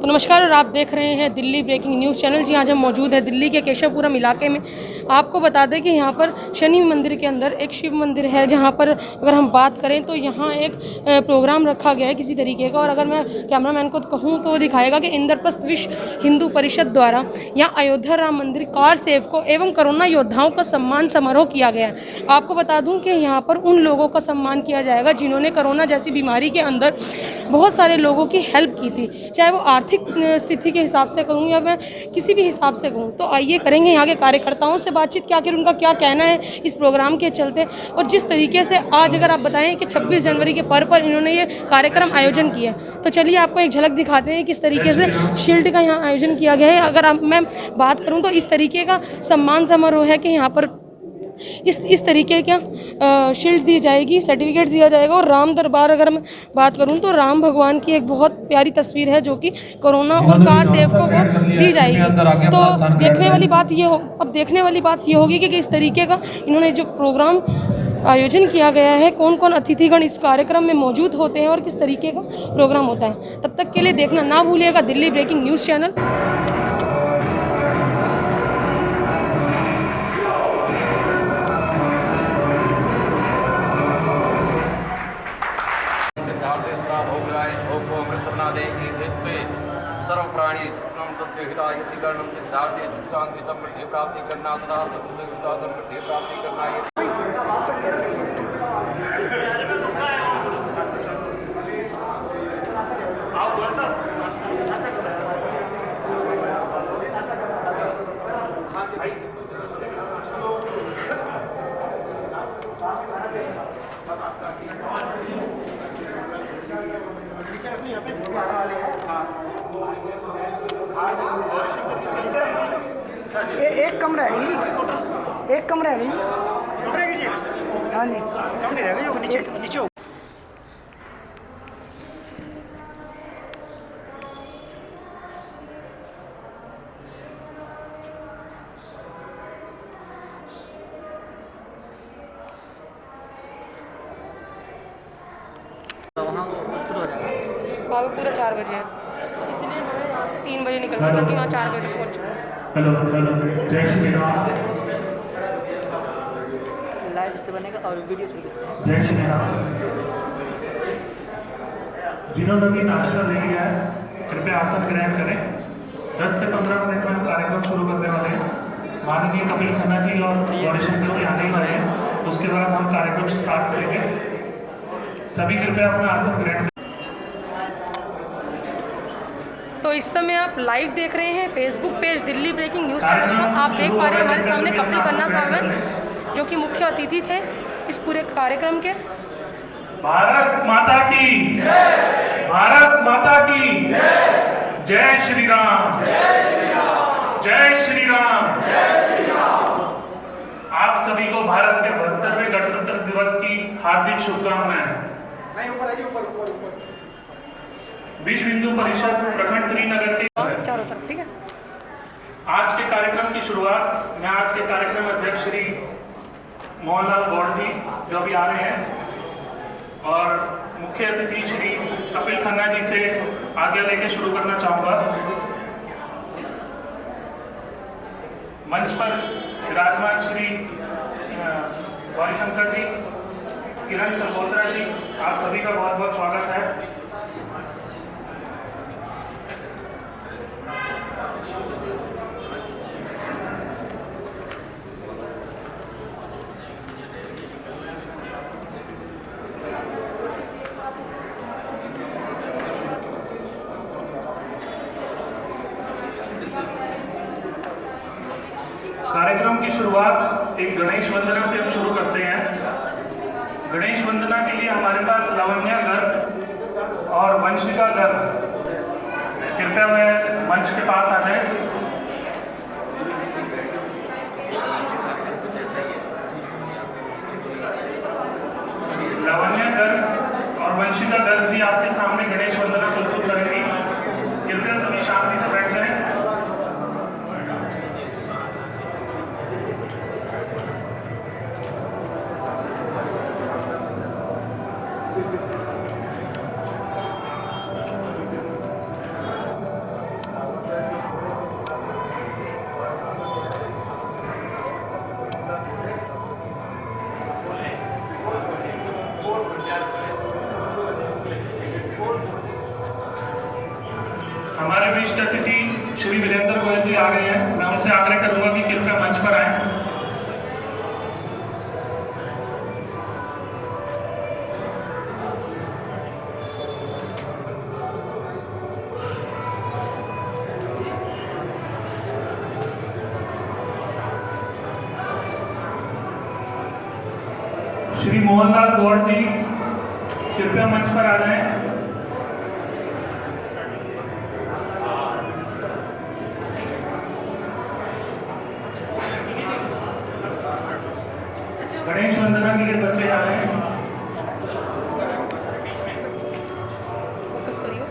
तो नमस्कार, और आप देख रहे हैं दिल्ली ब्रेकिंग न्यूज़ चैनल। जी, आज हम मौजूद है दिल्ली के केशवपुरम इलाके में। आपको बता दें कि यहाँ पर शनि मंदिर के अंदर एक शिव मंदिर है, जहाँ पर अगर हम बात करें तो यहाँ एक प्रोग्राम रखा गया है किसी तरीके का। और अगर मैं कैमरामैन को कहूँ तो वो दिखाएगा कि इंद्रप्रस्थ विश्व हिंदू परिषद द्वारा यहाँ अयोध्या राम मंदिर कार सेवकों एवं कोरोना योद्धाओं का सम्मान समारोह किया गया है। आपको बता दूँ कि यहाँ पर उन लोगों का सम्मान किया जाएगा जिन्होंने कोरोना जैसी बीमारी के अंदर बहुत सारे लोगों की हेल्प की थी, चाहे वो आर्थिक स्थिति के हिसाब से कहूँ या मैं किसी भी हिसाब से कहूँ। तो आइए करेंगे यहाँ के कार्यकर्ताओं से बातचीत कि आखिर उनका क्या कहना है इस प्रोग्राम के चलते। और जिस तरीके से आज अगर आप बताएं कि 26 जनवरी के पर्व पर इन्होंने ये कार्यक्रम आयोजन किया, तो चलिए आपको एक झलक दिखाते हैं किस तरीके से शील्ड का यहाँ आयोजन किया गया है। अगर मैं बात करूँ तो इस तरीके का सम्मान समारोह है कि यहाँ पर इस तरीके का शील्ड दी जाएगी, सर्टिफिकेट दिया जाएगा। और राम दरबार अगर मैं बात करूं तो राम भगवान की एक बहुत प्यारी तस्वीर है जो कि कोरोना और कार सेवकों को दी जाएगी। तो देखने वाली बात ये होगी कि किस तरीके का इन्होंने जो प्रोग्राम आयोजन किया गया है, कौन कौन अतिथिगण इस कार्यक्रम में मौजूद होते हैं और किस तरीके का प्रोग्राम होता है। तब तक के लिए देखना ना भूलिएगा दिल्ली ब्रेकिंग न्यूज़ चैनल। सर्व प्राणी सत्य हितायतिकरणम सिद्धार्थे सुख शांति समृद्धि प्राप्ति करना सदा समृद्धि प्राप्ति करना। एक कमरा है, एक कमरा है, कमरे की चीज। हाँ जी, कमरे रह गए नीचे नीचे। वहाँ पूरा 4 बजे है, तो इसलिए हमें यहाँ से 3 बजे निकलना है ताकि वहाँ 4 बजे तक पहुँच जाए। हेलो जय श्री राम। लाइव से बनेगा और वीडियो से जय श्री राम। जिन्होंने भी नाश्ता ले लिया है कृपया आसन ग्रहण करें। 10 से 15 मिनट में हम कार्यक्रम शुरू करने वाले हैं। माननीय कपिल खन्ना जी और गौरीशंकर जी आने वाले हैं, उसके बाद हम कार्यक्रम स्टार्ट करेंगे। सभी कृपया अपना आसन ग्रहण करें। तो इस समय आप लाइव देख रहे हैं Facebook page Delhi breaking news channel को। आप देख पा रहे हैं हमारे सामने कपिल खन्ना साहब हैं जो कि मुख्य अतिथि थे इस पूरे कार्यक्रम के। भारत माता की जय, भारत माता की जय, जय श्री राम, जय श्री राम, जय श्री राम, जय श्री राम। आप सभी को भारत के 72वें गणतंत्र दिवस की हार्दिक शुभकामनाएं। विश्व हिंदू परिषद प्रखंड त्रिनगर के चारों तरफ, ठीक है। आज के कार्यक्रम की शुरुआत मैं आज के कार्यक्रम अध्यक्ष श्री मोहनलाल गौड़ जी जो अभी आ रहे हैं और मुख्य अतिथि श्री कपिल खन्ना जी से आज्ञा लेके शुरू करना चाहूँगा। मंच पर विराजमान श्री गौरीशंकर जी, किरण सल्होत्रा जी, आप सभी का बहुत बहुत स्वागत है। कार्यक्रम की शुरुआत एक गणेश वंदना से हम शुरू करते हैं। गणेश वंदना के लिए हमारे पास लावण्या गर्ग और वंशिका गर्ग कृपया मैं मंच के पास आ जाए। लावण्या गर्ग और वंशिका गर्ग जी आपके सामने गणेश वंदना प्रस्तुत करेंगी। कृपया सभी शांति से बैठ जाएं। हमारे विशिष्ट अतिथि श्री वीरेंद्र गोयल जी आ गए हैं। मैं उनसे आग्रह करूंगा कि कृपया मंच पर आए। श्री मोहनलाल गौड़ जी कृपया मंच पर आ जाएं। गणेश वंदना के लिए बच्चे आ रहे हैं। फोकस करिए।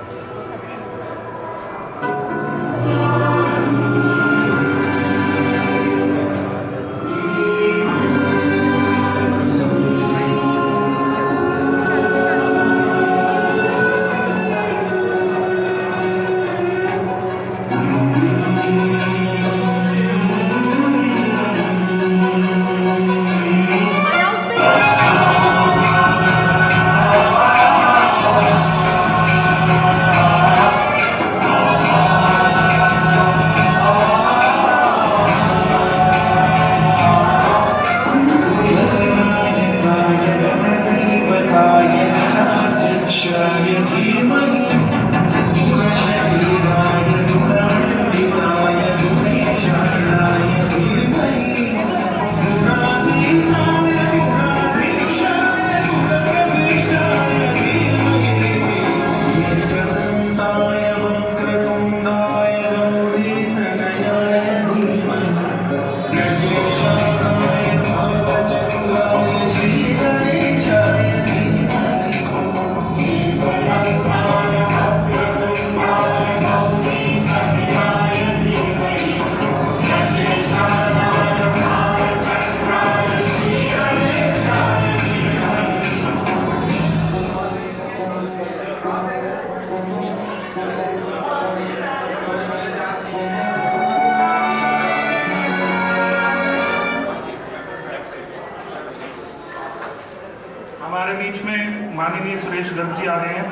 हमारे बीच में माननीय सुरेश गर्ग जी आ रहे हैं।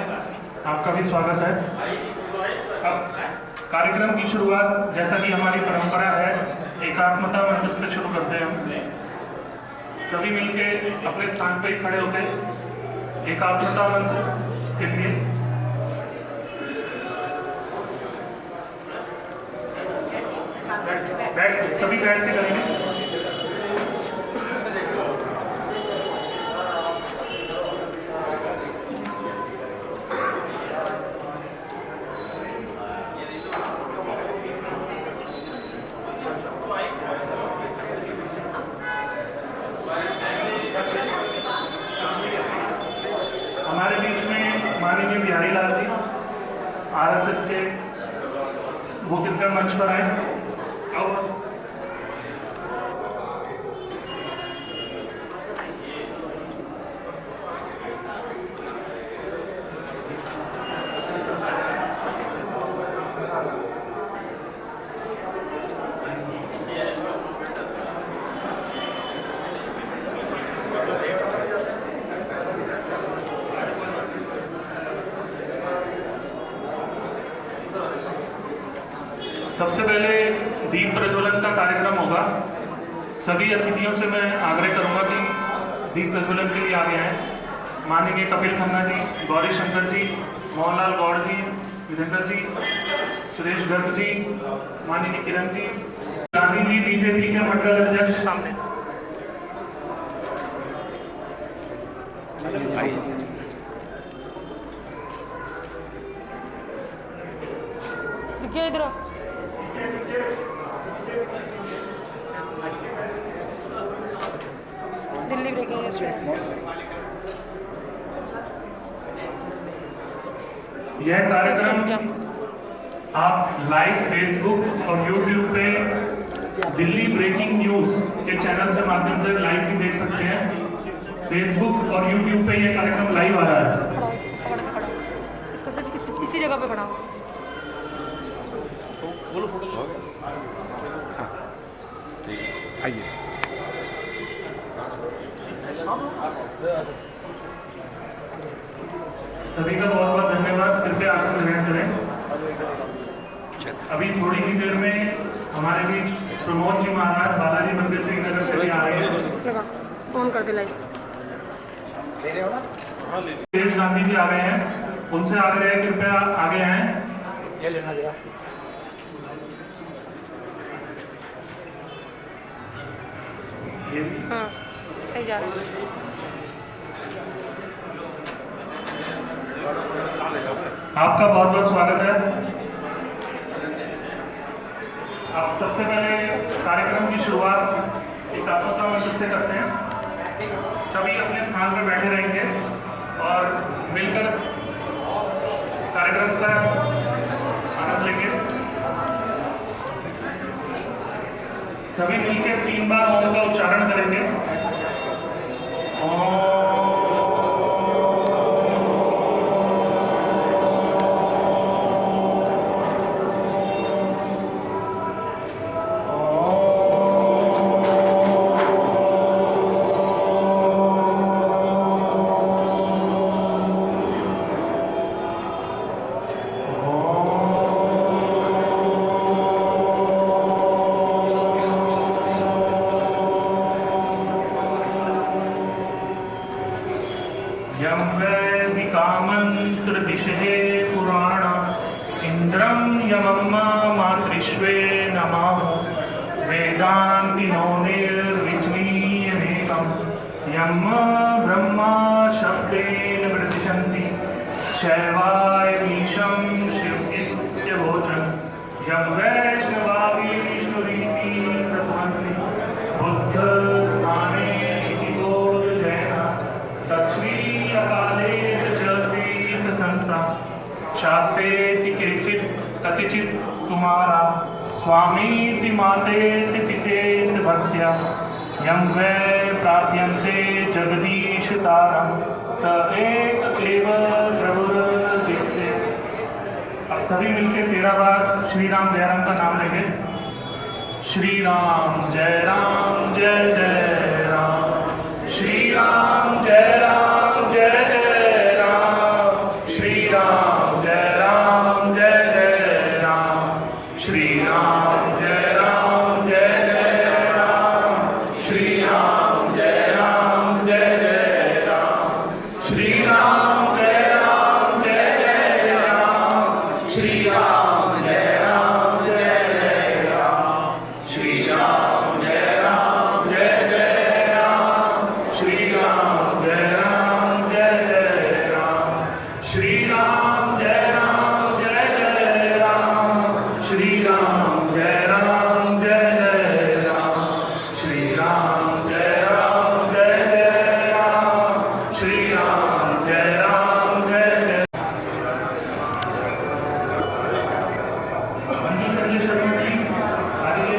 आपका भी स्वागत है। अब कार्यक्रम की शुरुआत जैसा कि हमारी परंपरा है एकात्मता मंत्र से शुरू करते हैं। हम सभी मिलके अपने स्थान पर ही खड़े होकर एकात्मता मंत्र के लिए सभी बैठ के करेंगे। हमारे बीच में माननीय बिहारी लाल जी RSS के वो कृपया मंच पर आए। और सबसे पहले दीप प्रज्वलन का कार्यक्रम होगा। सभी अतिथियों से मैं आग्रह करूंगा कि दीप प्रज्वलन के लिए आगे आए। माननीय कपिल खन्ना जी, गौरी शंकर जी, मोहनलाल गौड़ जी, वीरेंद्र जी, सुरेश गर्ग जी, माननीय किरण जी, गांधी जी बीजेपी के मंडल अध्यक्ष सामने से। देखिए इधर दिल्ली ब्रेकिंग न्यूज़। यह कार्यक्रम आप लाइव फेसबुक और यूट्यूब पे दिल्ली ब्रेकिंग न्यूज के चैनल से माध्यम से लाइव भी देख सकते हैं। फेसबुक और यूट्यूब पे यह कार्यक्रम लाइव आ रहा है। खड़ा इसको पकड़ के खड़ा इसको सिर्फ इसी जगह पे खड़ा हो। आइए। सभी का बहुत बहुत धन्यवाद। कृपया आसन ग्रहण करें। अभी थोड़ी ही देर में हमारे बीच प्रमोद जी महाराज बालाजी मंदिर श्रीनगर से भी आ रहे हैं। लगा ऑन कर दे लाइव। तेज गांधी जी आ गए हैं, उनसे आग्रह है कृपया आगे आए। ये लेना जरा। ये भी हाँ सही जा रहा है। आपका बहुत बहुत स्वागत है। आप सबसे पहले कार्यक्रम की शुरुआत एक आत्मकथा मंत्र से करते हैं। सभी अपने स्थान पर बैठे रहेंगे और मिलकर कार्यक्रम का आनंद लेंगे। सभी मिलकर 3 बार ओम का उच्चारण करेंगे। ओम। यं वैदिकामन्त्रदिशे पुराण इन्द्रं यमं मातृश्वे नमः वेदान्तिनो निर्विघ्नीयमेकं यं ब्रह्मा शब्देन प्रतिशन्ति शैवायमीशं शिवइत्यवोचन् यं वैष्णवा विष्णुरीति सत्वन्ति बुद्धस्थाने इति बोधजैन तच्छ्री अकाले च सीतसंता शास्त्रेति केचित् कतिचित् कुमारा स्वामीति मातेति पितेति भक्त्या यं वै प्रार्थ्यन्ते जगदीश तारं स एक एव प्रभुर्दिव्ये। अब सभी मिलकर 13 बार श्री राम जय राम का नाम लेंगे। श्री राम जय जय राम, श्री राम जय जय राम, श्री राम जय जय राम, श्री राम जय जय राम, श्री राम जय जय राम, श्री राम जय जय राम, श्री राम जय जय राम, श्री राम जय जय राम, श्री राम जय जय राम, श्री राम जय जय राम, श्री राम जय जय राम, श्री राम जय जय राम, श्री राम जय जय। मंजू शैलेश शर्मा जी आइए।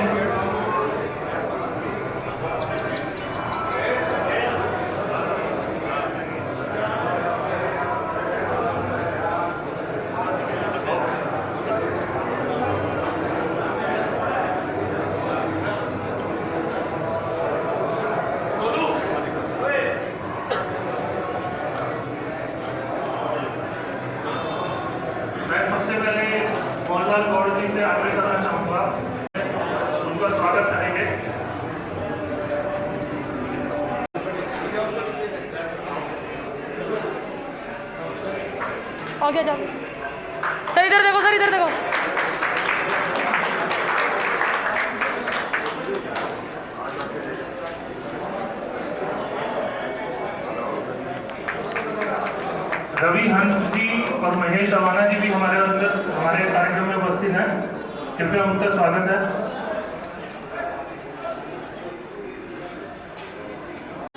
मैं सबसे पहले मोहनलाल गौड़ जी से आग्रह करना चाहूँगा, उनका स्वागत करेंगे। आगे जाओ सर, इधर देखो सर, इधर देखो। रवि हंस जी और महेश अवाना जी भी हमारे कार्यक्रम में उपस्थित हैं, कृपया उनका स्वागत है।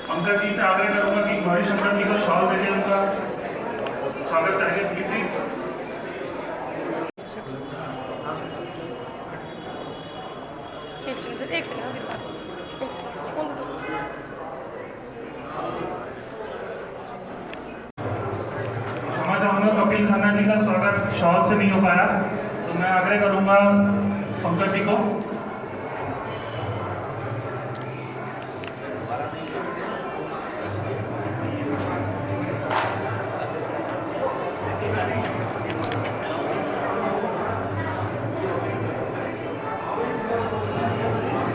पंकज जी से आग्रह करूंगा कि गौरी शंकर जी को शॉल देकर उनका स्वागत करेंगे प्लीज। एक सेकंड एक सेकंड फोन दे दो। क्षमा चाहूँगा कपिल खन्ना जी का स्वागत शॉल से नहीं हो पाया, तो मैं आग्रह करूँगा पंकज जी को।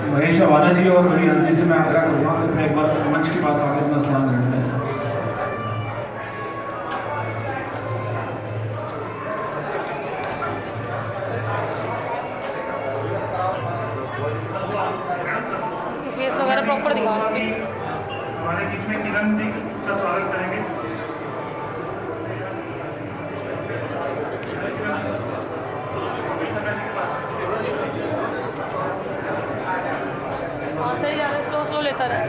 महेश अवाना जी और हरियाणा जी से मैं आग्रह करूँगा कि एक बार मंच के पास आकर अपना स्नान ग्रहण करें। फेस वगैरह प्रॉपर दिखाओ। हमारे बीच में किरण जी का स्वागत करेंगे। हाँ सही जा रहा है, स्लो स्लो लेता रहे।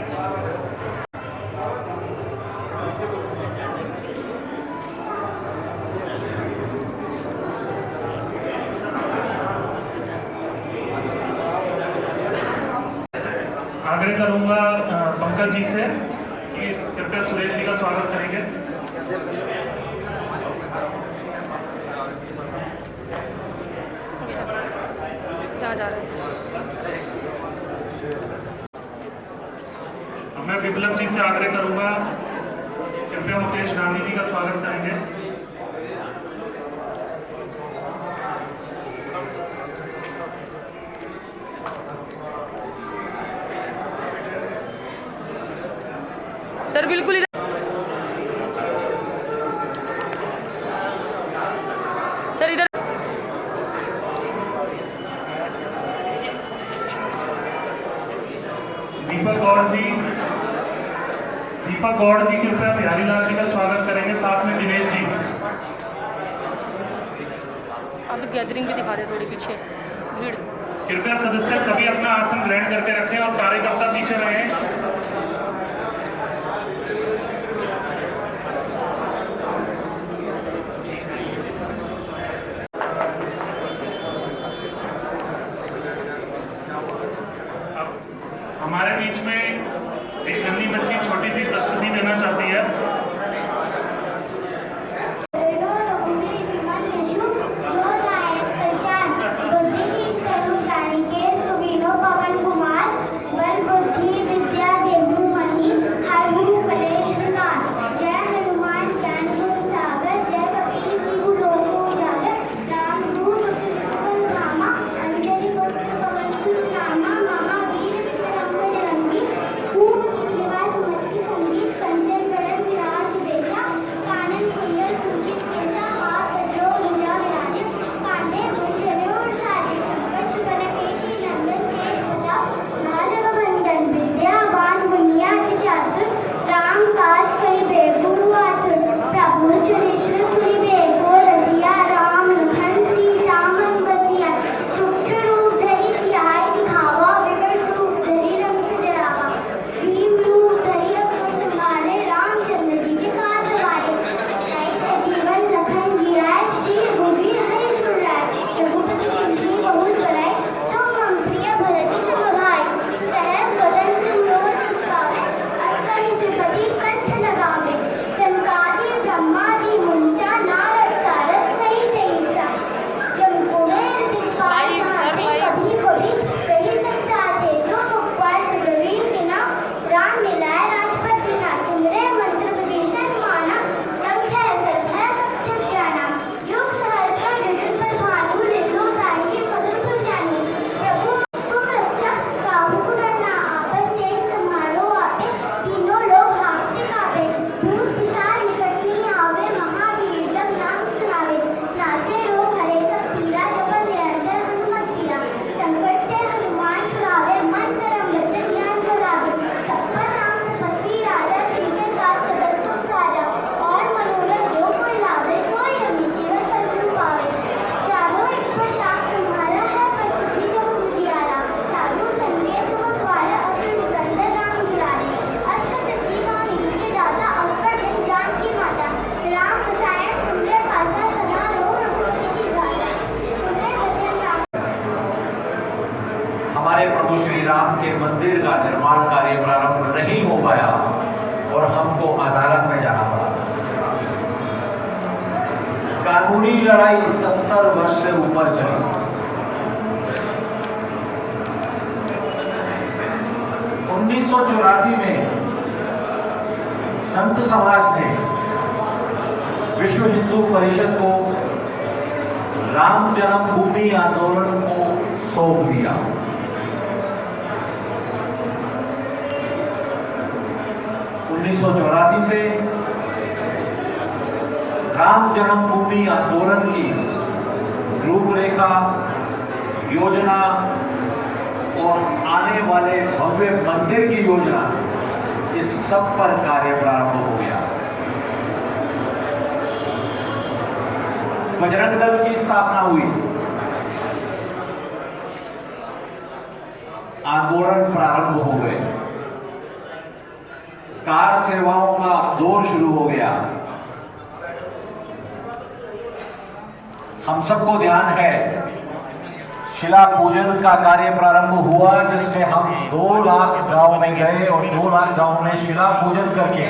आग्रह करूंगा पंकज जी से कि कृपया सुरेश जी का स्वागत करेंगे। जहाँ जा रहे हैं। मैं विप्लव जी से आग्रह करूंगा कृपया मुकेश गांधी जी का स्वागत करेंगे। सर बिल्कुल ही सर इधर दीपक गौड़ जी कृपया बिहारी लाल जी का स्वागत करेंगे, साथ में दिनेश जी। अब गैदरिंग भी दिखा दे थोड़ी पीछे भीड़। कृपया सदस्य सभी अपना आसन ग्रहण करके रखें और कार्यकर्ता पीछे रहें। हमारे बीच में एक नन्ही बच्ची छोटी सी प्रस्तुति देना चाहती है। हमारे प्रभु श्री राम के मंदिर का निर्माण कार्य प्रारंभ नहीं हो पाया और हमको अदालत में जाना पड़ा। कानूनी लड़ाई 70 वर्ष से ऊपर चली। उन्नीस सौ 1984 में संत समाज ने विश्व हिंदू परिषद को राम जन्मभूमि आंदोलन को सौंप दिया। 1984 से राम जन्मभूमि आंदोलन की रूपरेखा, योजना और आने वाले भव्य मंदिर की योजना, इस सब पर कार्य प्रारंभ हो गया। बजरंग दल की स्थापना हुई, आंदोलन प्रारंभ हो गए, कार सेवाओं का दौर शुरू हो गया। हम सबको ध्यान है, शिला पूजन का कार्य प्रारंभ हुआ, जिसमें हम 2 लाख गांव में गए और 2 लाख गांव में शिला पूजन करके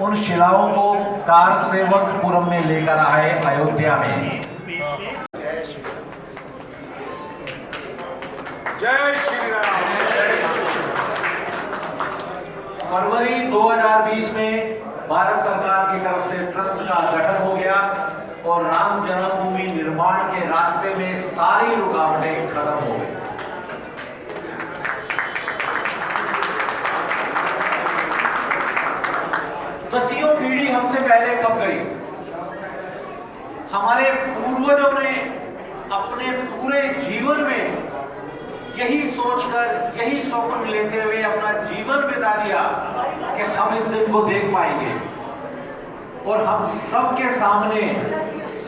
उन शिलाओं को कार सेवकपुरम में लेकर आए, अयोध्या में। जय श्री राम। फरवरी 2020 में भारत सरकार की तरफ से ट्रस्ट का गठन हो गया और राम जन्मभूमि निर्माण के रास्ते में सारी रुकावटें खत्म हो गई। दसियों पीढ़ी हमसे पहले कब गई। हमारे पूर्वजों ने अपने पूरे जीवन में यही सोचकर, यही स्वप्न लेते हुए अपना जीवन बिता दिया कि हम इस दिन को देख पाएंगे। और हम सबके सामने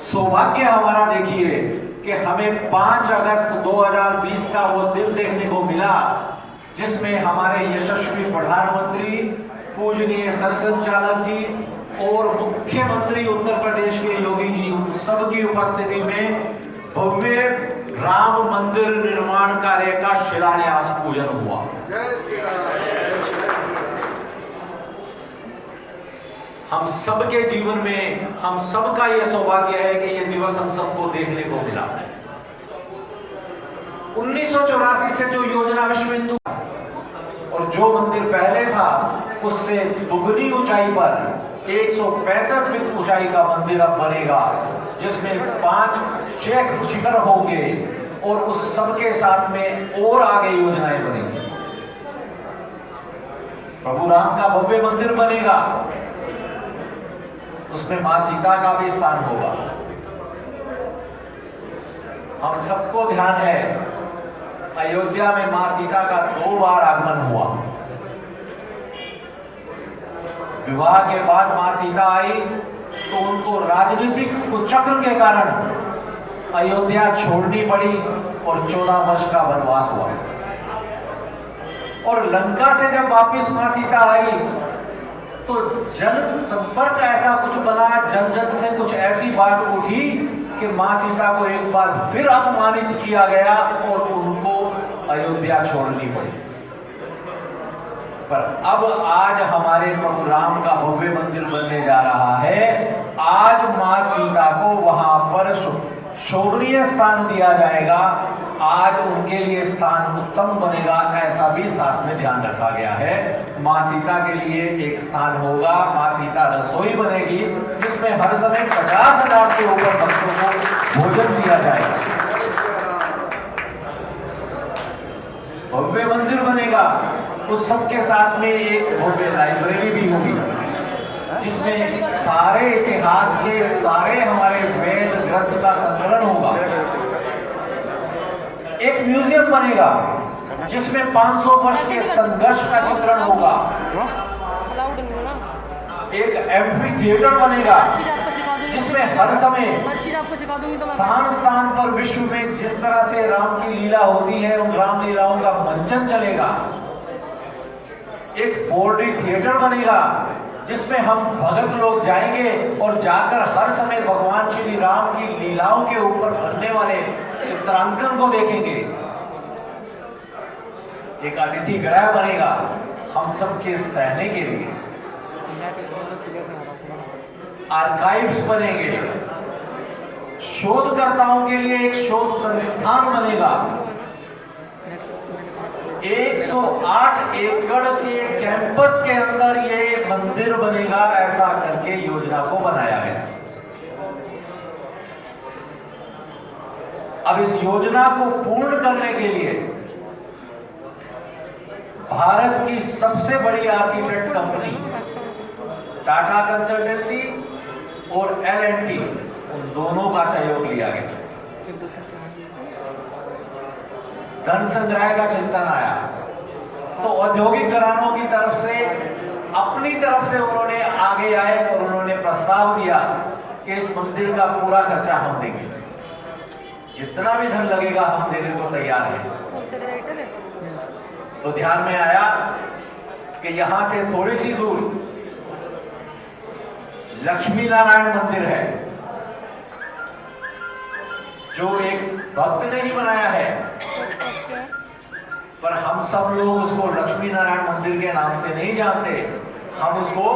सौभाग्य हमारा देखिए कि हमें 5 अगस्त 2020 का वो दिन देखने को मिला, जिसमें हमारे यशस्वी प्रधानमंत्री पूजनीय सरसंघचालक जी और मुख्यमंत्री उत्तर प्रदेश के योगी जी, उन सबकी उपस्थिति में भव्य राम मंदिर निर्माण कार्य का शिलान्यास पूजन हुआ। हम सबके जीवन में, हम सबका यह सौभाग्य है कि यह दिवस हम सबको देखने को मिला। 1984 से जो योजना विश्व हिंदू और जो मंदिर पहले था उससे दुगनी ऊंचाई पर 165 फीट ऊंचाई का मंदिर अब बनेगा, जिसमें 5 शिखर होंगे और उस सबके साथ में और आगे योजनाएं बनेंगी। प्रभु राम का भव्य मंदिर बनेगा, उसमें मां सीता का भी स्थान होगा। हम सबको ध्यान है, अयोध्या में मां सीता का 2 बार आगमन हुआ। विवाह के बाद मां सीता आई तो उनको राजनीतिक कुचक्र के कारण अयोध्या छोड़नी पड़ी और 14 वर्ष का वनवास हुआ। और लंका से जब वापस मां सीता आई तो जन संपर्क ऐसा कुछ बना, जन जन से कुछ ऐसी बात उठी कि मां सीता को एक बार फिर अपमानित किया गया और उनको अयोध्या छोड़नी पड़ी। पर अब आज हमारे प्रभु राम का भव्य मंदिर बनने जा रहा है। आज मां सीता को वहां पर शोभनीय स्थान दिया जाएगा, आज उनके लिए स्थान उत्तम बनेगा, ऐसा भी साथ में ध्यान रखा गया है। मां सीता के लिए एक स्थान होगा, मां सीता रसोई बनेगी, जिसमें हर समय 50,000 के ऊपर भक्तों को भोजन दिया जाएगा। भव्य मंदिर बनेगा, उस सबके साथ में एक भव्य लाइब्रेरी भी होगी, जिसमें सारे इतिहास के सारे हमारे वेद ग्रंथ का संकलन होगा। एक म्यूजियम बनेगा, जिसमें 500 वर्ष के संघर्ष का चित्रण होगा। एक एम्फी थिएटर बनेगा, जिसमें हर समय स्थान स्थान पर विश्व में जिस तरह से राम की लीला होती है, उन राम लीलाओं का मंचन चलेगा। एक 4D थिएटर बनेगा, जिसमें हम भगत लोग जाएंगे और जाकर हर समय भगवान श्री राम की लीलाओं के ऊपर बनने वाले चित्रांकन को देखेंगे। एक अतिथि गृह बनेगा हम सबके रहने के लिए। आर्काइव्स बनेंगे, शोधकर्ताओं के लिए एक शोध संस्थान बनेगा। 108 एकड़ के कैंपस के अंदर ये मंदिर बनेगा, ऐसा करके योजना को बनाया गया। अब इस योजना को पूर्ण करने के लिए भारत की सबसे बड़ी आर्किटेक्ट कंपनी टाटा कंसल्टेंसी और L&T, उन दोनों का सहयोग लिया गया। धन संग्रह का चिंतन आया तो औद्योगिक घरानों की तरफ से अपनी तरफ से उन्होंने आगे आए और उन्होंने प्रस्ताव दिया कि इस मंदिर का पूरा खर्चा हम देंगे, जितना भी धन लगेगा हम देने को तैयार हैं। तो ध्यान में आया कि यहां से थोड़ी सी दूर लक्ष्मी नारायण मंदिर है, जो एक भक्त ने ही बनाया है, पर हम सब लोग उसको लक्ष्मी नारायण मंदिर के नाम से नहीं जानते, हम उसको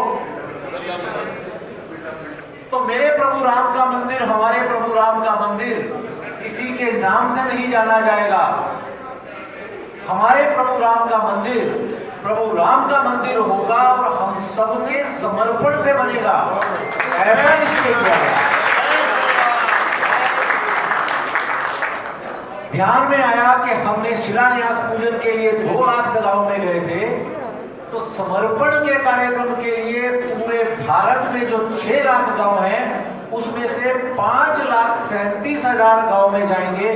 तो मेरे प्रभु राम का मंदिर, हमारे प्रभु राम का मंदिर किसी के नाम से नहीं जाना जाएगा। हमारे प्रभु राम का मंदिर प्रभु राम का मंदिर होगा और हम सबके समर्पण से बनेगा, ऐसा निश्चय किया गया। ध्यान में आया कि हमने शिलान्यास पूजन के लिए 2 लाख गांव में गए थे, तो समर्पण के कार्यक्रम के लिए पूरे भारत में जो 6 लाख गांव हैं, उसमें से 5,37,000 गांव में जाएंगे।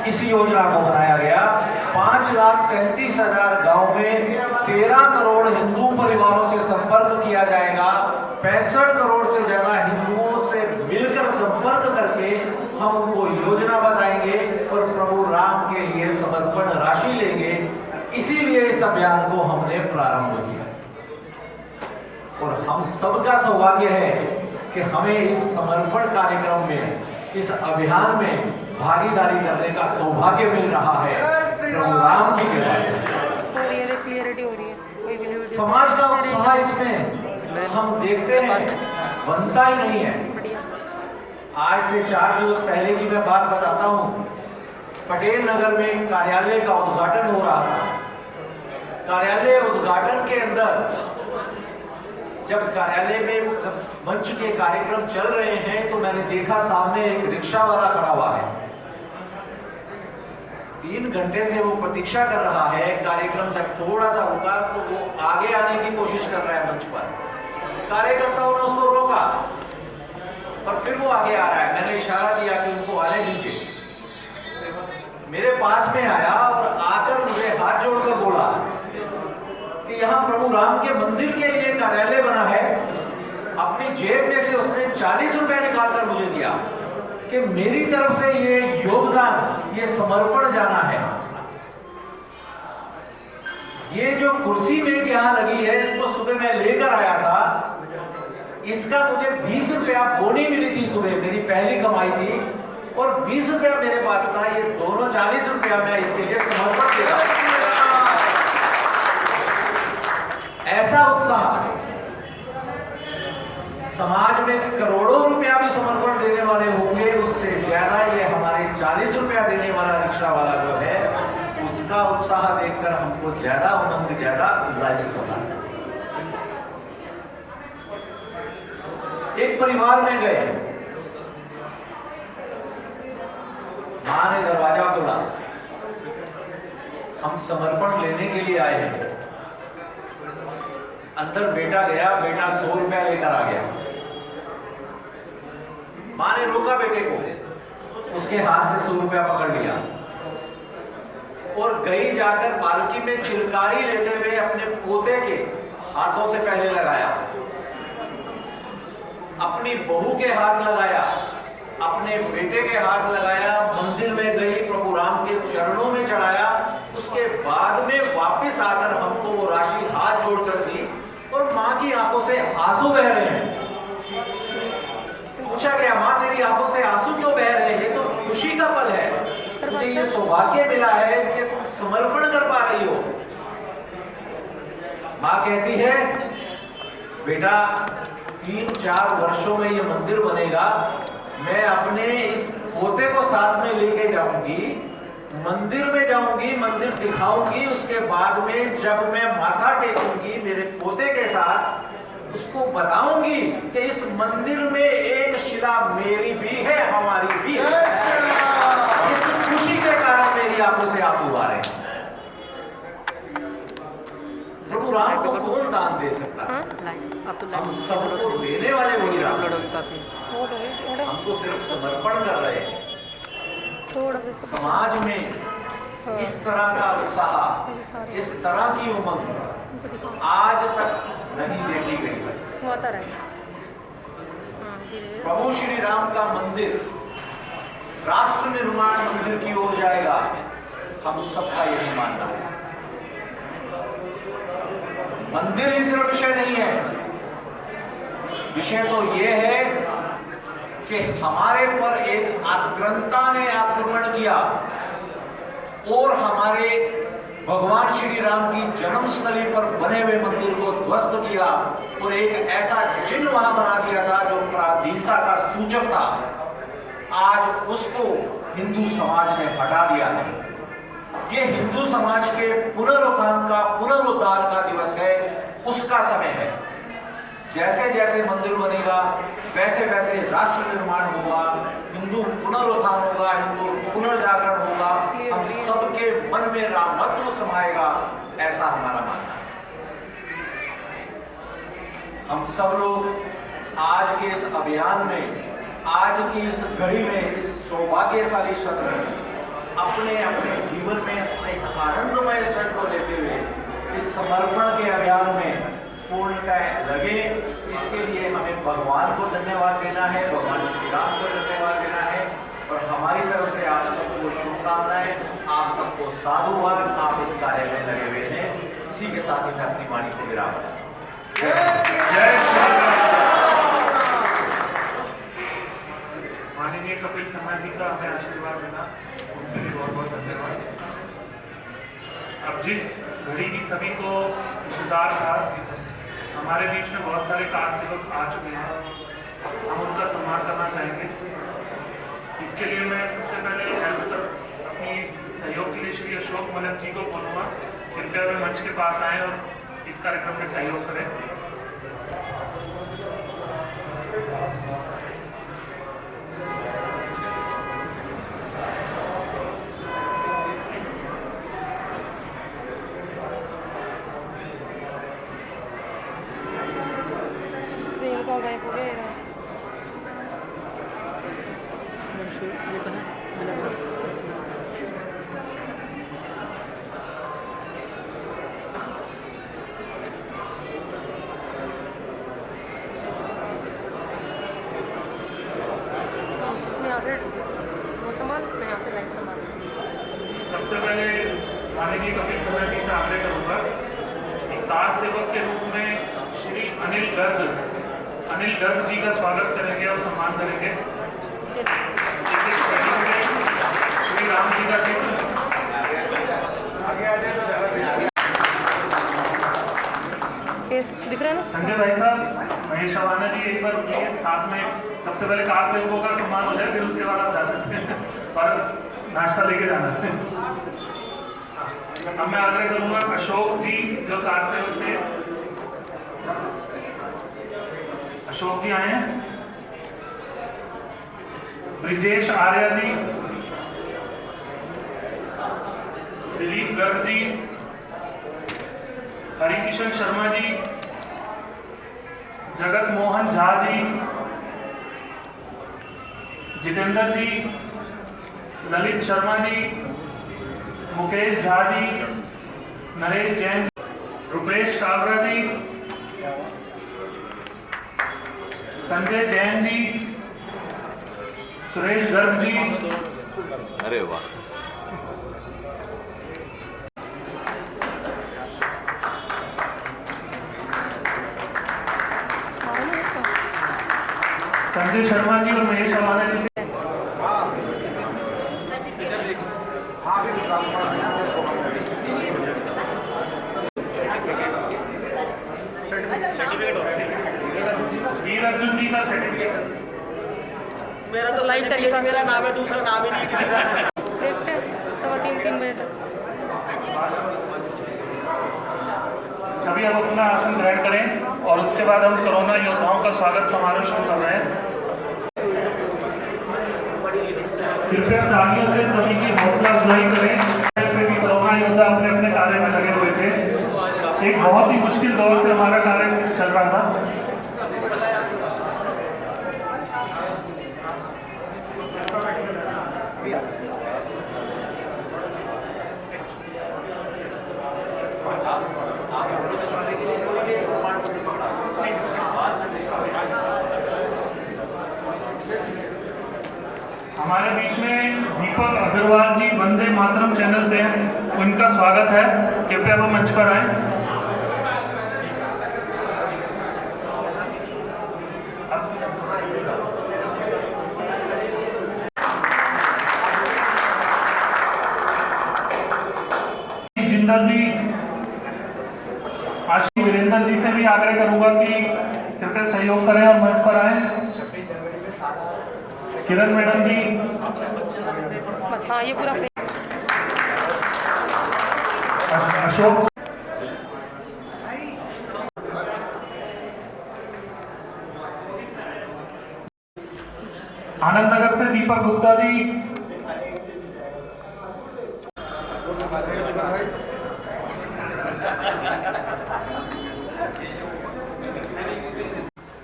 इस योजना को बनाया गया। 5,37,000 गांव में 13 करोड़ हिंदू परिवारों से संपर्क किया जाएगा। 65 करोड़ से ज्यादा हिंदुओं से मिलकर संपर्क करके हम उनको योजना बताएंगे और प्रभु राम के लिए समर्पण राशि लेंगे। इसीलिए इस अभियान को हमने प्रारंभ किया और हम सबका सौभाग्य है कि हमें इस समर्पण कार्यक्रम में, इस अभियान में भागीदारी करने का सौभाग्य मिल रहा है प्रभु राम की कृपा से। क्लियरिटी हो रही है। समाज का उत्साह इसमें हम देखते हैं बनता ही नहीं है। आज से 4 दिवस पहले की मैं बात बताता हूं। पटेल नगर में कार्यालय का उद्घाटन हो रहा था। कार्यालय उद्घाटन के अंदर जब कार्यालय में मंच के कार्यक्रम चल रहे हैं तो मैंने देखा सामने एक रिक्शा वाला खड़ा हुआ है। 3 घंटे से वो प्रतीक्षा कर रहा है। कार्यक्रम जब थोड़ा सा रुका तो वो आगे आने की कोशिश कर रहा है मंच पर। कार्यकर्ताओं ने उसको रोका और फिर वो आगे आ रहा है। मैंने इशारा किया कि उनको आने दीजिए। मेरे पास में आया और आकर मुझे हाथ जोड़कर बोला कि यहाँ प्रभु राम के मंदिर के लिए कार्यालय बना है। अपनी जेब में से उसने 40 रुपए निकालकर मुझे दिया कि मेरी तरफ से ये योगदान, ये समर्पण जाना है। ये जो कुर्सी मेज यहाँ लगी है, इसको सुबह मैं लेकर आया था। इसका मुझे 20 रुपया बोनी मिली थी सुबह, मेरी पहली कमाई थी, और 20 रुपया मेरे पास था। ये दोनों 40 रुपया मैं इसके लिए समर्पण दे रहा हूं। ऐसा उत्साह समाज में करोड़ों रुपया भी समर्पण देने वाले होंगे, उससे ज्यादा ये हमारे 40 रुपया देने वाला रिक्शा वाला जो है, उसका उत्साह देखकर हमको ज्यादा उमंग, ज्यादा उल्लासित होता है। एक परिवार में गए, मां ने दरवाजा खोला। हम समर्पण लेने के लिए आए हैं। अंदर बेटा गया, बेटा 100 रुपया लेकर आ गया। मां ने रोका बेटे को, उसके हाथ से 100 रुपया पकड़ लिया और गई जाकर पालकी में चिलकारी लेते हुए अपने पोते के हाथों से पहले लगाया, अपनी बहू के हाथ लगाया, अपने बेटे के हाथ लगाया, मंदिर में गई, प्रभु राम के चरणों में चढ़ाया। उसके बाद में वापस आकर हमको वो राशि हाथ जोड़कर दी और मां की आंखों से आंसू बह रहे हैं। पूछा गया, मां तेरी आंखों से आंसू क्यों बह रहे हैं? ये तो खुशी का पल है, मुझे ये सौभाग्य मिला है कि तुम समर्पण कर पा रही हो। मां कहती है, बेटा 3-4 वर्षों में ये मंदिर बनेगा, मैं अपने इस पोते को साथ में लेके जाऊंगी, मंदिर में जाऊंगी, मंदिर दिखाऊंगी। उसके बाद में जब मैं माथा टेकूंगी मेरे पोते के साथ, उसको बताऊंगी कि इस मंदिर में एक शिला मेरी भी है, हमारी भी है। इस खुशी के कारण मेरी आंखों से आंसू आ रहे हैं। प्रभु प्रभु राम को कौन दान दे सकता है? हम सबको देने वाले वही राम हैं। हम तो सिर्फ समर्पण कर रहे हैं। थोड़ा सा समाज में इस तरह का उत्साह, इस तरह की उमंग आज तक नहीं देखी गई है। प्रभु श्री राम का मंदिर राष्ट्र निर्माण मंदिर की ओर जाएगा, हम सबका यही मानना है। मंदिर ही सिर्फ विषय नहीं है, विषय तो यह है कि हमारे पर एक आक्रांता ने आक्रमण किया और हमारे भगवान श्री राम की जन्मस्थली पर बने हुए मंदिर को ध्वस्त किया और एक ऐसा चिन्ह वहां बना दिया था जो पराधीनता का सूचक था। आज उसको हिंदू समाज ने हटा दिया है। ये हिंदू समाज के पुनरुत्थान का, पुनरुद्धार का दिवस है, उसका समय है। जैसे जैसे मंदिर बनेगा वैसे वैसे राष्ट्र निर्माण होगा, हिंदू पुनरुत्थान होगा, हिंदू पुनर्जागरण होगा, हम सबके मन में रामत्व समाएगा, ऐसा हमारा मानना है। हम सब लोग आज के इस अभियान में, आज की इस घड़ी में, इस सौभाग्यशाली क्षण में अपने अपने जीवन में इस आनंदमय क्षण को लेते हुए इस समर्पण के अभियान में पूर्णतः लगे। इसके लिए हमें भगवान को धन्यवाद देना है, भगवान श्री राम को धन्यवाद देना है और हमारी तरफ से आप सबको शुभकामनाएं, आप सबको साधुवाद। आप इस कार्य में लगे हुए हैं। इसी के साथ ही मैं अपनी वाणी को विराम देता हूं। जय श्री राम। माननीय कपिल शर्मा जी का हमें आशीर्वाद देना, उनके लिए बहुत बहुत धन्यवाद। अब जिस घड़ी की सभी को इंतजार था, हमारे बीच में बहुत सारे कार सेवक आ चुके हैं, हम उनका सम्मान करना चाहेंगे। इसके लिए मैं सबसे पहले अपनी सहयोग के लिए श्री अशोक मलक जी को बोलूँगा, कृपया वे मंच के पास आएँ और इस कार्यक्रम में सहयोग करें। सबसे पहले माननीय कपिल शर्मा जी से आग्रह करूँगा कि कार सेवक के रूप में श्री अनिल गर्ग जी का स्वागत करेंगे और सम्मान करेंगे। श्री राम जी का चित्र दिख रहा है ना? संजय भाई साहब, महेश अवाना जी एक बार उठिए, साथ में सबसे पहले कार सेवकों का सम्मान हो जाए, फिर उसके बाद आप जा सकते हैं और नाश्ता लेके जाना है। अब मैं आग्रह करूंगा अशोक जी जो कार सेवक थे, अशोक जी आए हैं। ब्रिजेश आर्या जी, दिलीप गर्ग जी, हरिकिशन शर्मा जी, जगत मोहन झा जी, जितेंद्र जी, ललित शर्मा जी, मुकेश झा जी, नरेश जैन, रुपेश काबरा जी, संजय जैन जी, सुरेश गर्ग जी। अरे वाह। संजय शर्मा जी और महेश अवाना जी से वीर अर्जुन जी का सर्टिफिकेट। मेरा तो लाइट का मेरा नाम है, दूसरा नाम ही नहीं किसी का। देखते हैं 3:15 बजे तक। सभी अब अपना आसन ग्रहण करें और उसके बाद हम कोरोना योद्धाओं का स्वागत समारोह शुरू कर रहे हैं। कृपया तालियों से सभी की हौसला अफजाई करें। कोरोना योद्धा अपने अपने कार्य में लगे हुए थे। एक बहुत ही मुश्किल दौर से हमारा कार्य चल रहा था। हमारे बीच में दीपक अग्रवाल जी वंदे मातरम चैनल से हैं, उनका स्वागत है। कृपया वो मंच पर आए। जिंदल जी, आशीष वीरेंद्र जी से भी आग्रह करूंगा कि कृपया सहयोग करें और मंच पर आए। किरण मैडम जी, बस हाँ, ये पूरा अशोक, आनंद नगर से दीपक गुप्ता जी,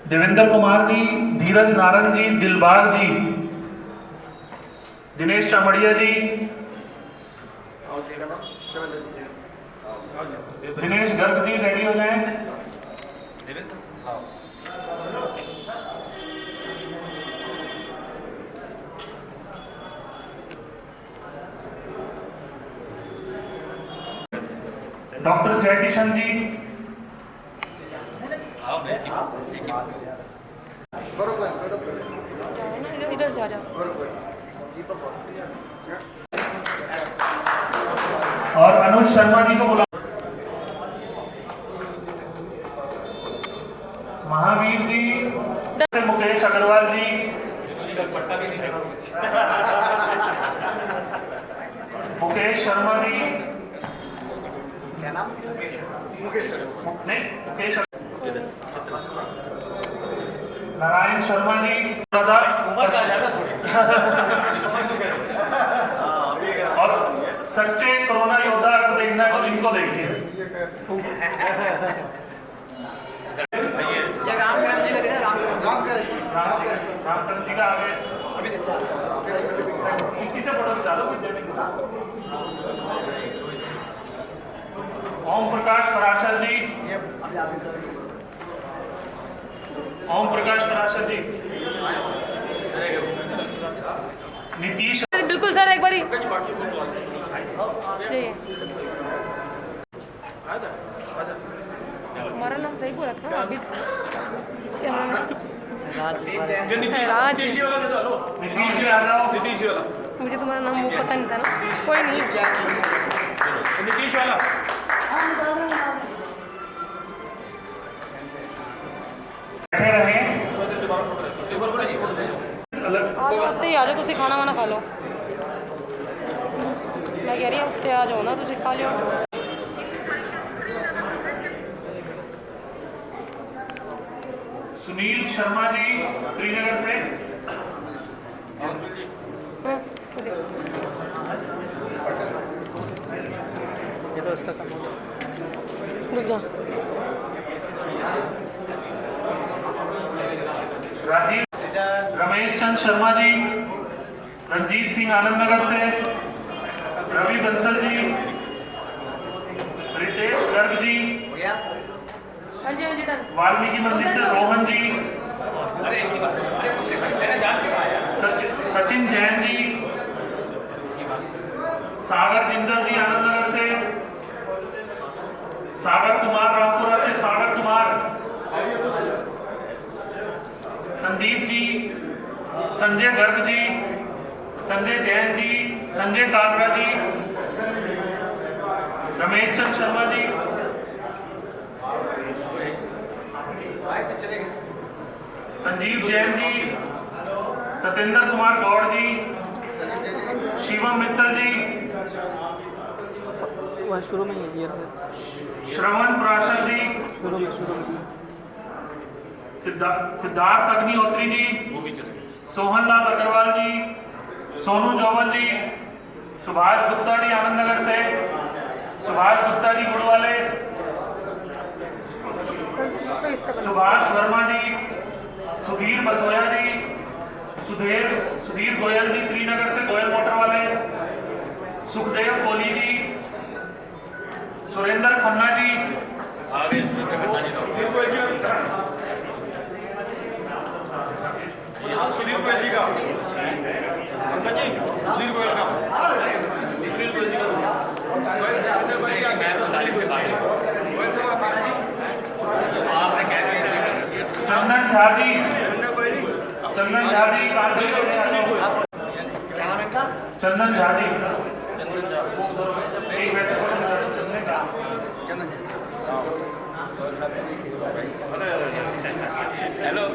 देवेंद्र कुमार जी, धीरज नारंग जी, दिलबाग जी, दिनेश चामड़िया जी, दिनेश गर्ग जी रेडी हो जाएं। डॉक्टर जयकिशन जी, इधर से आ जाओ। और अनुज शर्मा जी को बुला। महावीर जी से मुकेश अग्रवाल जी, मुकेश शर्मा जी, क्या नाम? मुकेश नहीं मुकेश, नारायण शर्मा जी, और सच्चे कोरोना योद्धा अगर देखना है तो इनको देखिए। ये रामकरण जी लगे ना, रामकरण जी का आगे इसी से फोटो खिंचा दो। ओम प्रकाश पराशर जी, ओम प्रकाश पराशर जी, नीतीश, बिल्कुल सर, एक बारी तुम्हारा नाम सही बोला था अभी। राज, नीतीश जी आ जाओ। नीतीश वाला, मुझे तुम्हारा नाम वो पता नहीं था ना, कोई नहीं। नीतीश वाला, बैठे रहे। आज आते ही आ जाओ, तुसी खाना वाना खा लो। मैं कह रही हूँ आते आ जाओ ना, तुसी खा लियो। सुनील शर्मा जी श्रीनगर से, ये तो उसका काम होगा। रुक जा। राजीव, रमेश चंद शर्मा जी, रंजीत सिंह आनंद नगर से, रवि बंसल जी, रितेश गर्ग जी, हाँ जी, हाँ जी, डन। वाल्मीकि मंदिर से रोहन जी, सचिन जैन जी, सागर जिंदल जी आनंद नगर से, सागर कुमार रामपुरा से, सागर कुमार, संदीप जी, संजय गर्ग जी, संजय जैन जी, संजय काबरा जी, रमेश चंद शर्मा जी, संजीव जैन जी, सत्येंद्र कुमार गौड़ जी, शिवम मित्तल जी, शुरू में ये श्रवण प्राशर जी, शुरू में सिद्धार्थ अग्निहोत्री जी, सोहनलाल अग्रवाल जी, सोनू जौवन जी, सुभाष गुप्ता जी आनंद नगर से, सुभाष गुप्ता जी गुड़वाले, तो इससे बना सुभाष वर्मा जी, सुधीर बसोया जी, सुधीर गोयल जी श्रीनगर से, गोयल मोटर वाले, सुखदेव कोहली जी, सुरेंद्र खन्ना जी, सुधीर गोयल जी का पंकज जी, सुधीर गोयल का चंदन झा जी, चंदन झा जी, चंदन झा जी, एक वैसे चंदन झा, हेलो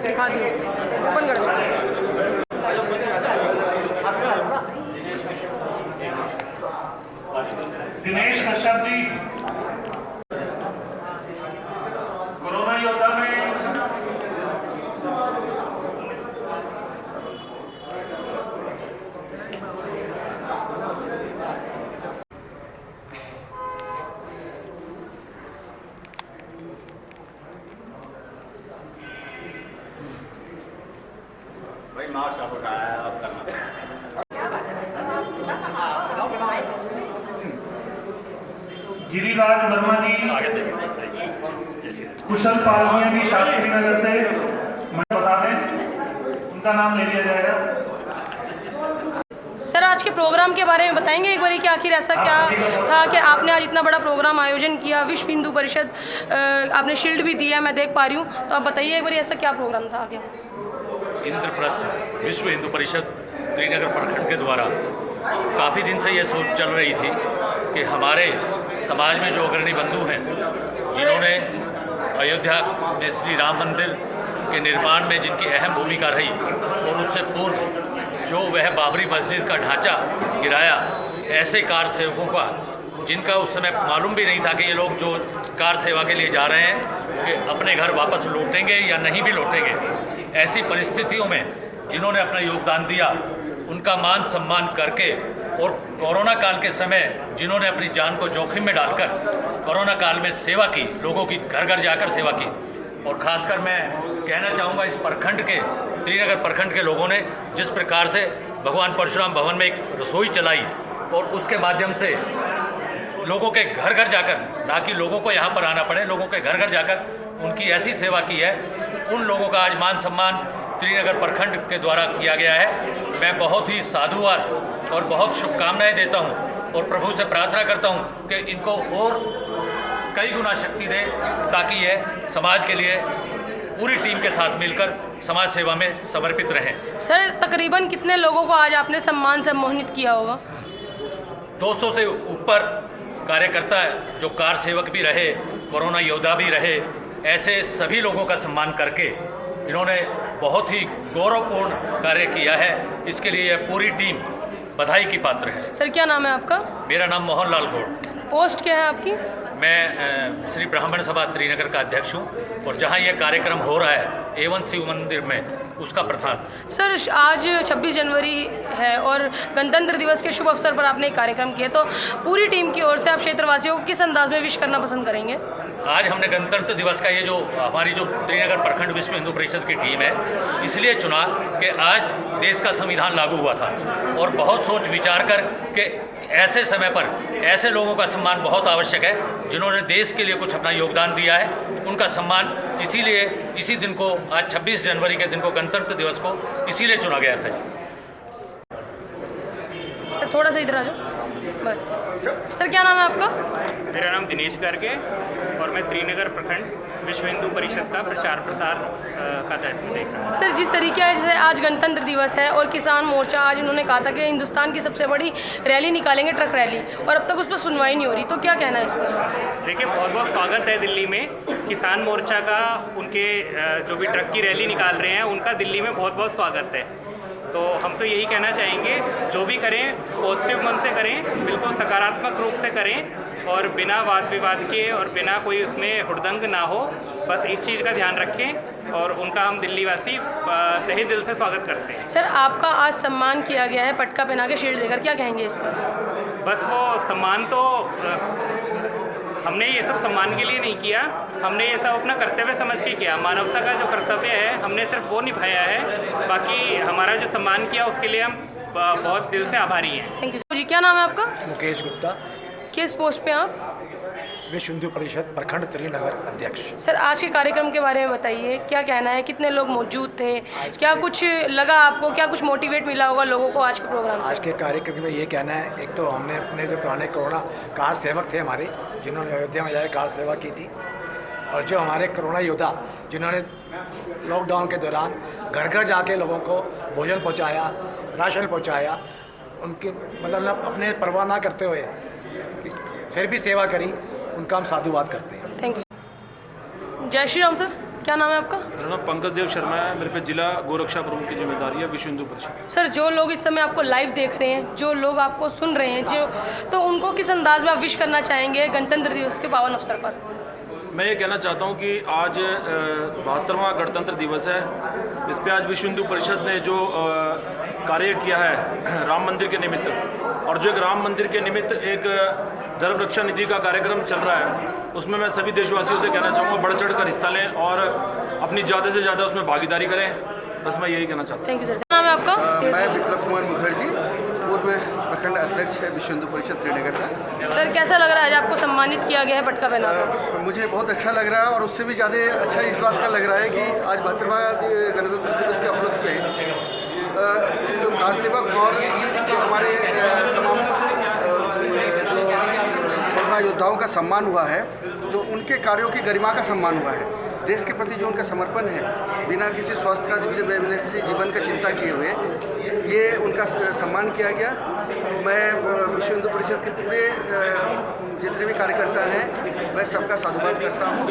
दिखा दिए, ओपन कर दो। दिनेश कश्यप जी, कोरोना योद्धा में भाई मार्क्स आप उठाया है, आप करना। गिरिराज वर्मा जी, कुशल पालनिया जी शास्त्री नगर से, मैं बता दें उनका नाम ले लिया जाएगा। सर आज के प्रोग्राम के बारे में बताएंगे एक बार कि आखिर ऐसा क्या था कि आपने आज इतना बड़ा प्रोग्राम आयोजन किया, विश्व हिंदू परिषद आपने शील्ड भी दिया मैं देख पा रही हूँ, तो आप बताइए एक बार ऐसा क्या प्रोग्राम था आगे। इंद्रप्रस्थ विश्व हिंदू परिषद त्रिनगर प्रखंड के द्वारा काफ़ी दिन से ये सोच चल रही थी कि हमारे समाज में जो अग्रणी बंधु हैं जिन्होंने अयोध्या में श्री राम मंदिर के निर्माण में जिनकी अहम भूमिका रही और उससे पूर्व जो वह बाबरी मस्जिद का ढांचा गिराया, ऐसे कार सेवकों का जिनका उस समय मालूम भी नहीं था कि ये लोग जो कार सेवा के लिए जा रहे हैं कि अपने घर वापस लौटेंगे या नहीं भी लौटेंगे, ऐसी परिस्थितियों में जिन्होंने अपना योगदान दिया उनका मान सम्मान करके और कोरोना काल के समय जिन्होंने अपनी जान को जोखिम में डालकर कोरोना काल में सेवा की, लोगों की घर घर जाकर सेवा की। और ख़ासकर मैं कहना चाहूँगा इस प्रखंड के त्रिनगर प्रखंड के लोगों ने जिस प्रकार से भगवान परशुराम भवन में एक रसोई चलाई और उसके माध्यम से लोगों के घर घर जाकर, ना कि लोगों को यहाँ पर आना पड़े, लोगों के घर घर जाकर उनकी ऐसी सेवा की है, उन लोगों का आज मान सम्मान त्रिनगर प्रखंड के द्वारा किया गया है। मैं बहुत ही साधुवाद और बहुत शुभकामनाएं देता हूं और प्रभु से प्रार्थना करता हूं कि इनको और कई गुना शक्ति दे ताकि ये समाज के लिए पूरी टीम के साथ मिलकर समाज सेवा में समर्पित रहें। सर तकरीबन कितने लोगों को आज आपने सम्मान से सम्मानित किया होगा? 200 से ऊपर कार्यकर्ता जो कार सेवक भी रहे, कोरोना योद्धा भी रहे, ऐसे सभी लोगों का सम्मान करके इन्होंने बहुत ही गौरवपूर्ण कार्य किया है। इसके लिए यह पूरी टीम बधाई की पात्र है। सर क्या नाम है आपका? मेरा नाम मोहन लाल गौड़। पोस्ट क्या है आपकी? मैं श्री ब्राह्मण सभा त्रिनगर का अध्यक्ष हूँ और जहाँ यह कार्यक्रम हो रहा है A1 शिव मंदिर में, उसका प्रधान। सर आज 26 जनवरी है और गणतंत्र दिवस के शुभ अवसर पर आपने एक कार्यक्रम किया, तो पूरी टीम की ओर से आप क्षेत्रवासियों को किस अंदाज में विश करना पसंद करेंगे? आज हमने गणतंत्र दिवस का ये जो हमारी जो त्रिनगर प्रखंड विश्व हिंदू परिषद की टीम है इसलिए चुना कि आज देश का संविधान लागू हुआ था और बहुत सोच विचार कर के ऐसे समय पर ऐसे लोगों का सम्मान बहुत आवश्यक है जिन्होंने देश के लिए कुछ अपना योगदान दिया है, उनका सम्मान इसीलिए इसी दिन को आज 26 जनवरी के दिन को गणतंत्र दिवस को इसीलिए चुना गया था। सर थोड़ा सा इधर आ जाओ बस। सर क्या नाम है आपका? मेरा नाम दिनेश गर्गे और मैं त्रिनगर प्रखंड विश्व हिंदू परिषद का प्रचार प्रसार का दायित्व देख रहा हूँ। सर जिस तरीके से आज गणतंत्र दिवस है और किसान मोर्चा आज उन्होंने कहा था कि हिंदुस्तान की सबसे बड़ी रैली निकालेंगे, ट्रक रैली, और अब तक उस पर सुनवाई नहीं हो रही, तो क्या कहना है इस पर? देखिए बहुत बहुत स्वागत है दिल्ली में किसान मोर्चा का, उनके जो भी ट्रक की रैली निकाल रहे हैं उनका दिल्ली में बहुत बहुत स्वागत है। तो हम तो यही कहना चाहेंगे जो भी करें पॉजिटिव मन से करें, बिल्कुल सकारात्मक रूप से करें और बिना वाद विवाद के और बिना कोई उसमें हुड़दंग ना हो, बस इस चीज़ का ध्यान रखें और उनका हम दिल्ली वासी तहे दिल से स्वागत करते हैं। सर आपका आज सम्मान किया गया है पटका पहना के शील्ड देकर, क्या कहेंगे इस पर? बस वो सम्मान तो हमने ये सब सम्मान के लिए नहीं किया, हमने ये सब अपना कर्तव्य समझ के किया। मानवता का जो कर्तव्य है हमने सिर्फ वो निभाया है, बाकी हमारा जो सम्मान किया उसके लिए हम बहुत दिल से आभारी हैं। थैंक यू जी। क्या नाम है आपका? मुकेश गुप्ता, किस पोस्ट पे आप? विश्व हिंदू परिषद प्रखंड त्रिनगर अध्यक्ष। सर आज के कार्यक्रम के बारे में बताइए, क्या कहना है, कितने लोग मौजूद थे, क्या कुछ लगा आपको, क्या कुछ मोटिवेट मिला होगा लोगों को आज के प्रोग्राम से? आज के कार्यक्रम में ये कहना है, एक तो हमने अपने जो पुराने कोरोना कार सेवक थे हमारे, जिन्होंने अयोध्या में जाकर कार सेवा की थी, और जो हमारे कोरोना योद्धा जिन्होंने लॉकडाउन के दौरान घर घर जाके लोगों को भोजन पहुँचाया, राशन पहुँचाया, उनकी मतलब अपने परवाह ना करते हुए फिर भी सेवा करी, उनका हम साधुवाद करते हैं। Thank you. जय श्री राम। सर क्या नाम है आपका? मेरा नाम पंकज देव शर्मा है, मेरे पे जिला गोरक्षा प्रमुख की जिम्मेदारी है विश्व हिंदू परिषद। सर जो लोग इस समय आपको लाइव देख रहे हैं, जो लोग आपको सुन रहे हैं, जो तो उनको किस अंदाज में आप विश करना चाहेंगे गणतंत्र दिवस के पावन अवसर पर? मैं ये कहना चाहता हूँ कि आज 72वां गणतंत्र दिवस है। इस पे आज विश्व हिंदू परिषद ने जो कार्य किया है राम मंदिर के निमित्त, और जो एक राम मंदिर के निमित्त एक धर्म रक्षा निधि का कार्यक्रम चल रहा है, उसमें मैं सभी देशवासियों से कहना चाहूँगा बढ़ चढ़ कर हिस्सा लें और अपनी ज़्यादा से ज़्यादा उसमें भागीदारी करें। बस मैं यही कहना चाहता हूँ। Thank you sir. क्या नाम है आपका? मैं विप्लव कुमार मुखर्जी, पूर्व प्रखंड अध्यक्ष है विश्व हिंदू परिषद त्रिनगर का। सर कैसा लग रहा है आज आपको सम्मानित किया गया है पटका पहना? मुझे बहुत अच्छा लग रहा है, और उससे भी ज़्यादा अच्छा इस बात का लग रहा है कि आज 72वां गणतंत्र दिवस के उपलक्ष्य में जो कार सेवक और जो हमारे तमाम जो कोरोना योद्धाओं का सम्मान हुआ है, जो उनके कार्यों की गरिमा का सम्मान हुआ है, देश के प्रति जो उनका समर्पण है, बिना किसी स्वास्थ्य का, बिना किसी जीवन का चिंता किए हुए, ये उनका सम्मान किया गया। मैं विश्व हिंदू परिषद के पूरे जितने भी कार्यकर्ता हैं, मैं सबका साधुवाद करता हूँ,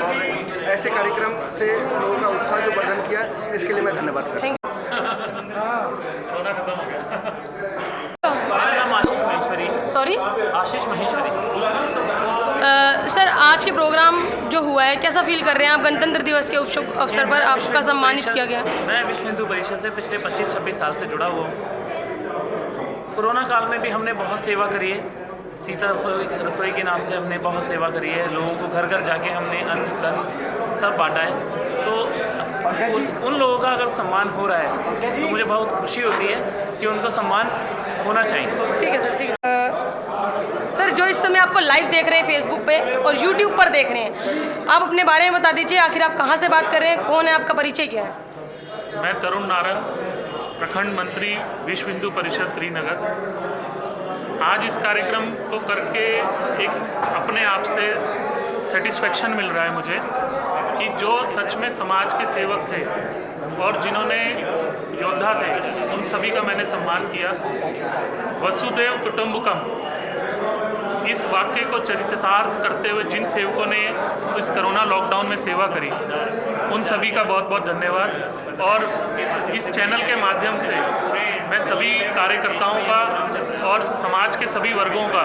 और ऐसे कार्यक्रम से लोगों का उत्साह जो वर्धन किया, इसके लिए मैं धन्यवाद करता हूँ। मेरा नाम आशीष महेश्वरी। सॉरी, आशीष महेश्वरी। सर आज के प्रोग्राम जो हुआ है कैसा फील कर रहे हैं आप? गणतंत्र दिवस के अवसर पर आपका सम्मानित किया गया। मैं विश्व हिंदू परिषद से पिछले 25-26 साल से जुड़ा हुआ हूँ। कोरोना काल में भी हमने बहुत सेवा करी है। सीता रसोई के नाम से हमने बहुत सेवा करी है। लोगों को घर घर जाके हमने अन्न धन सब बांटा है। तो उन लोगों का अगर सम्मान हो रहा है तो मुझे बहुत खुशी होती है कि उनको सम्मान होना चाहिए। ठीक है सर, ठीक है। सर जो इस समय आपको लाइव देख रहे हैं फेसबुक पे और यूट्यूब पर देख रहे हैं, आप अपने बारे में बता दीजिए, आखिर आप कहाँ से बात कर रहे हैं, कौन है, आपका परिचय क्या है? मैं तरुण नारंग, प्रखंड मंत्री विश्व हिंदू परिषद त्रिनगर। आज इस कार्यक्रम को करके एक अपने आप से सेटिस्फेक्शन मिल रहा है मुझे कि जो सच में समाज के सेवक थे और जिन्होंने योद्धा थे, उन सभी का मैंने सम्मान किया। वसुदेव कुटुंबकम इस वाक्य को चरितार्थ करते हुए जिन सेवकों ने इस कोरोना लॉकडाउन में सेवा करी, उन सभी का बहुत बहुत धन्यवाद। और इस चैनल के माध्यम से मैं सभी कार्यकर्ताओं का और समाज के सभी वर्गों का,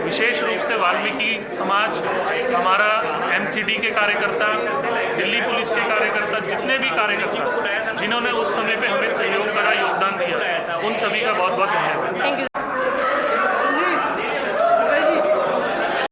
विशेष रूप से वाल्मीकि समाज, हमारा एमसीडी के कार्यकर्ता, दिल्ली पुलिस के कार्यकर्ता, जितने भी कार्यकर्ता जिन्होंने उस समय पे हमें सहयोग करा, योगदान दिया, उन सभी का बहुत बहुत धन्यवाद। Thank you.